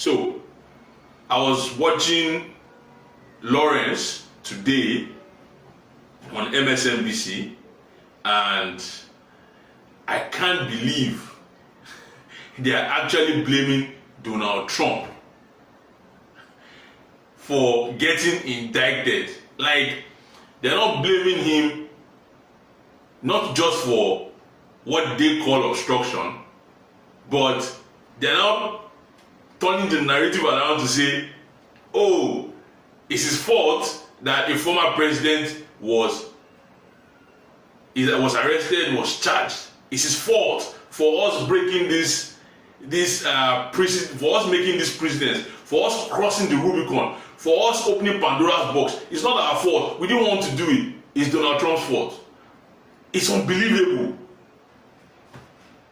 So, I was watching Lawrence today on MSNBC, and I can't believe they are actually blaming Donald Trump for getting indicted. Like, they're not blaming him not just for what they call obstruction, but they're now turning the narrative around to say, oh, it's his fault that a former president was arrested, was charged. It's his fault for us breaking this precedent, for us making this precedent, for us crossing the Rubicon, for us opening Pandora's box. It's not our fault. We didn't want to do it. It's Donald Trump's fault. It's unbelievable.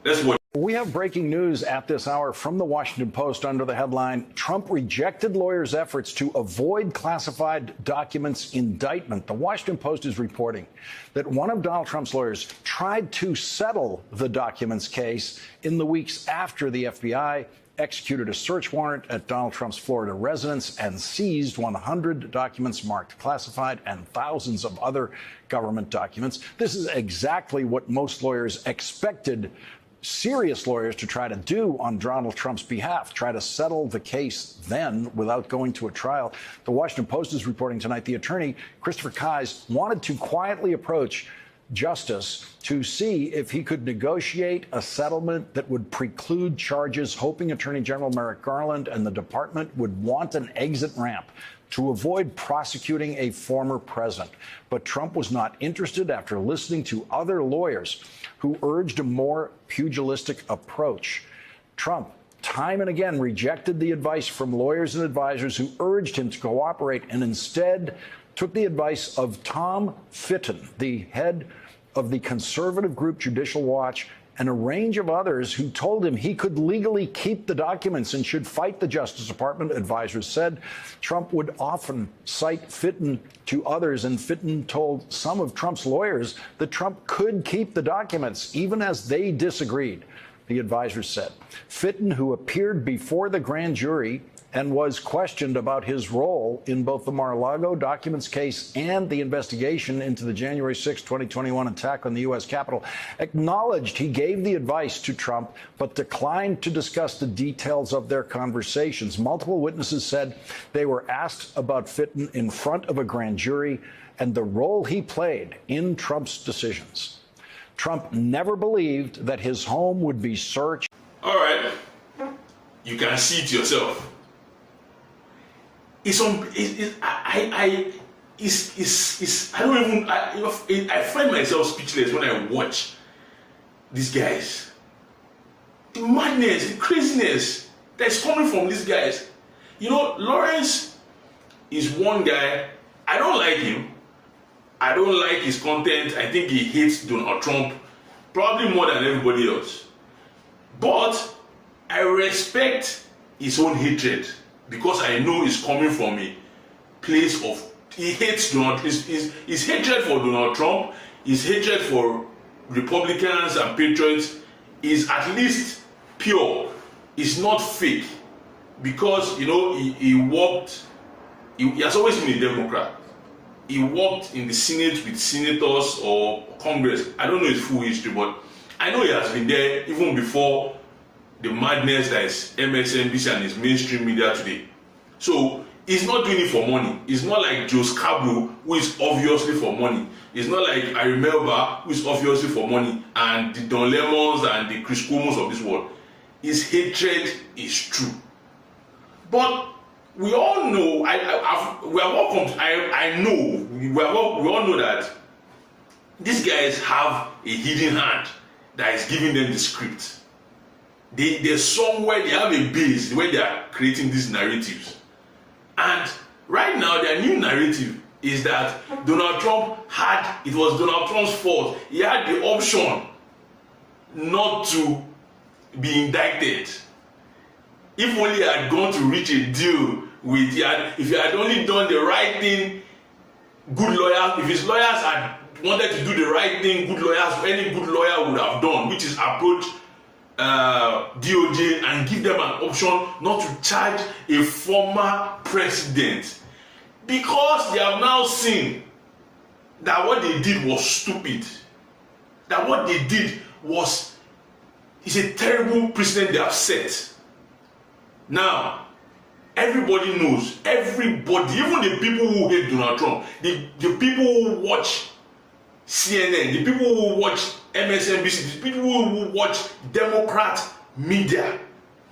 That's what. We have breaking news at this hour from the Washington Post under the headline, Trump rejected lawyers' efforts to avoid classified documents indictment. The Washington Post is reporting that one of Donald Trump's lawyers tried to settle the documents case in the weeks after the FBI executed a search warrant at Donald Trump's Florida residence and seized 100 documents marked classified and thousands of other government documents. This is exactly what most lawyers expected serious lawyers to try to do on Donald Trump's behalf, try to settle the case then without going to a trial. The Washington Post is reporting tonight the attorney, Christopher Kise, wanted to quietly approach justice to see if he could negotiate a settlement that would preclude charges, hoping Attorney General Merrick Garland and the department would want an exit ramp to avoid prosecuting a former president. But Trump was not interested after listening to other lawyers who urged a more pugilistic approach. Trump, time and again, rejected the advice from lawyers and advisors who urged him to cooperate and instead took the advice of Tom Fitton, the head of the conservative group Judicial Watch, and a range of others who told him he could legally keep the documents and should fight the Justice Department. Advisors said Trump would often cite Fitton to others, and Fitton told some of Trump's lawyers that Trump could keep the documents, even as they disagreed, the advisors said. Fitton, who appeared before the grand jury and was questioned about his role in both the Mar-a-Lago documents case and the investigation into the January 6, 2021 attack on the U.S. Capitol, acknowledged he gave the advice to Trump, but declined to discuss the details of their conversations. Multiple witnesses said they were asked about Fitton in front of a grand jury and the role he played in Trump's decisions. Trump never believed that his home would be searched. All right, you can see it yourself. I find myself speechless when I watch these guys. The madness, the craziness that's coming from these guys. You know, Lawrence is one guy. I don't like him. I don't like his content. I think he hates Donald Trump probably more than everybody else. But I respect his own hatred, because I know it's coming from a place of, he hates Donald. His hatred for Donald Trump, his hatred for Republicans and patriots is at least pure. It's not fake, because, you know, he has always been a Democrat. He worked in the Senate with senators or Congress. I don't know his full history, but I know he has been there even before the madness that is MSNBC and his mainstream media today. So he's not doing it for money. It's not like Joe Scarborough, who is obviously for money. It's not like I remember, who is obviously for money, and the Don Lemons and the Chris Cuomos of this world. His hatred is true. But we all know, we all know that these guys have a hidden hand that is giving them the script. There's somewhere they have a base where they are creating these narratives. And right now, their new narrative is that Donald Trump it was Donald Trump's fault. He had the option not to be indicted. If only he had gone to reach a deal with, if he had only done the right thing, good lawyers, if his lawyers had wanted to do the right thing, any good lawyer would have done, which is approach DOJ and give them an option not to charge a former president, because they have now seen that what they did was stupid, that what they did is a terrible precedent they have set. Now, everybody knows, everybody, even the people who hate Donald Trump, the people who watch CNN, the people who watch MSNBC, the people who watch Democrat media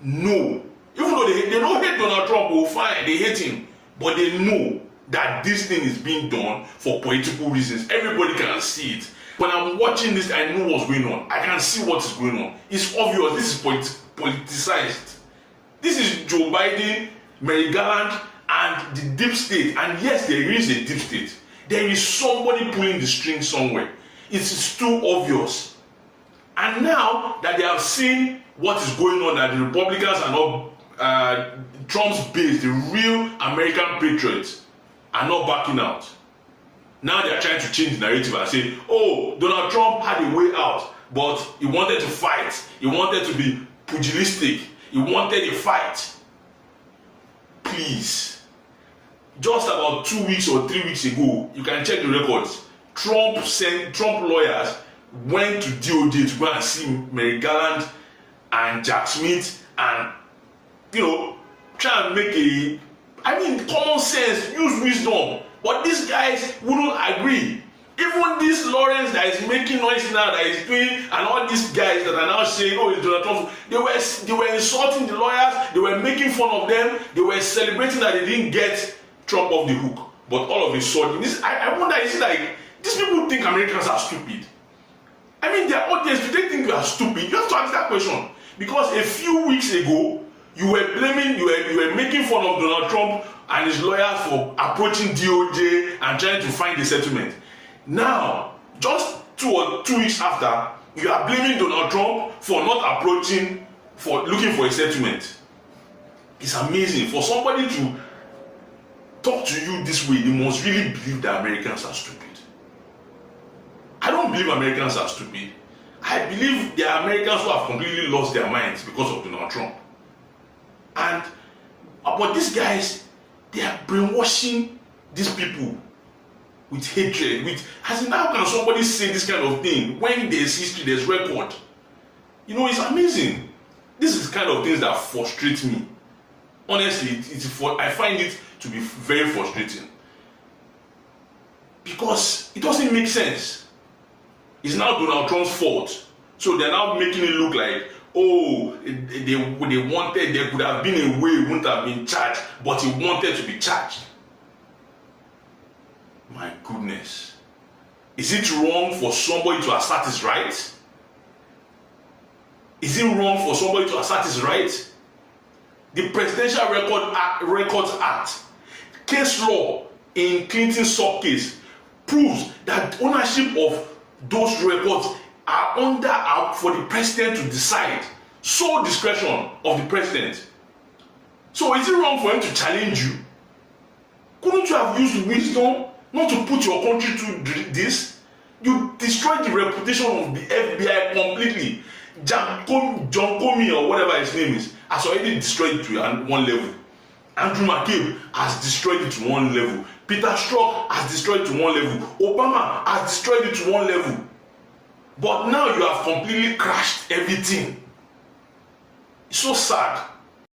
know, even though they don't hate Donald Trump, oh fine, they hate him, but they know that this thing is being done for political reasons. Everybody can see it. When I'm watching this, I know what's going on. I can see what is going on. It's obvious. This is politicized. This is Joe Biden, Merrick, Garland, and the deep state. And yes, there is a deep state. There is somebody pulling the string somewhere. It's too obvious. And now that they have seen what is going on, that the Republicans are not Trump's base, the real American patriots, are not backing out. Now they are trying to change the narrative and say, oh, Donald Trump had a way out, but he wanted to fight. He wanted to be pugilistic. He wanted a fight. Please. Just about 2 weeks or 3 weeks ago, you can check the records. Trump lawyers went to DOJ to go and see Merrick Garland and Jack Smith and, try and make common sense, use wisdom. But these guys wouldn't agree. Even this Lawrence that is making noise now, that is doing, and all these guys that are now saying, oh, it's Donald Trump, they were insulting the lawyers, they were making fun of them, they were celebrating that they didn't get Trump off the hook. But all of a sudden, I wonder, is it like these people think Americans are stupid? Their audience, do they think you are stupid? You have to ask that question. Because a few weeks ago, you were making fun of Donald Trump and his lawyers for approaching DOJ and trying to find a settlement. Now, just 2 weeks after, you are blaming Donald Trump for not approaching, for looking for a settlement. It's amazing. For somebody to talk to you this way, they must really believe that Americans are stupid. I don't believe Americans are stupid. I believe there are Americans who have completely lost their minds because of Donald Trump. And but these guys, they are brainwashing these people with hatred. How can somebody say this kind of thing when there's history, there's record? It's amazing. This is the kind of things that frustrate me. Honestly, I find it to be very frustrating. Because it doesn't make sense. It's now Donald Trump's fault. So they're now making it look like, oh, there could have been a way he wouldn't have been charged, but he wanted to be charged. My goodness. Is it wrong for somebody to assert his rights? Is it wrong for somebody to assert his rights? The Presidential Records Act, case law in Clinton's sub case, proves that ownership of those records are for the president to decide. Sole discretion of the president. So is it wrong for him to challenge you? Couldn't you have used wisdom not to put your country through this? You destroyed the reputation of the FBI completely. John Comey or whatever his name is has already destroyed it to one level. Andrew McCabe has destroyed it to one level. Peter Strzok has destroyed it to one level. Obama has destroyed it to one level. But now you have completely crashed everything. It's so sad.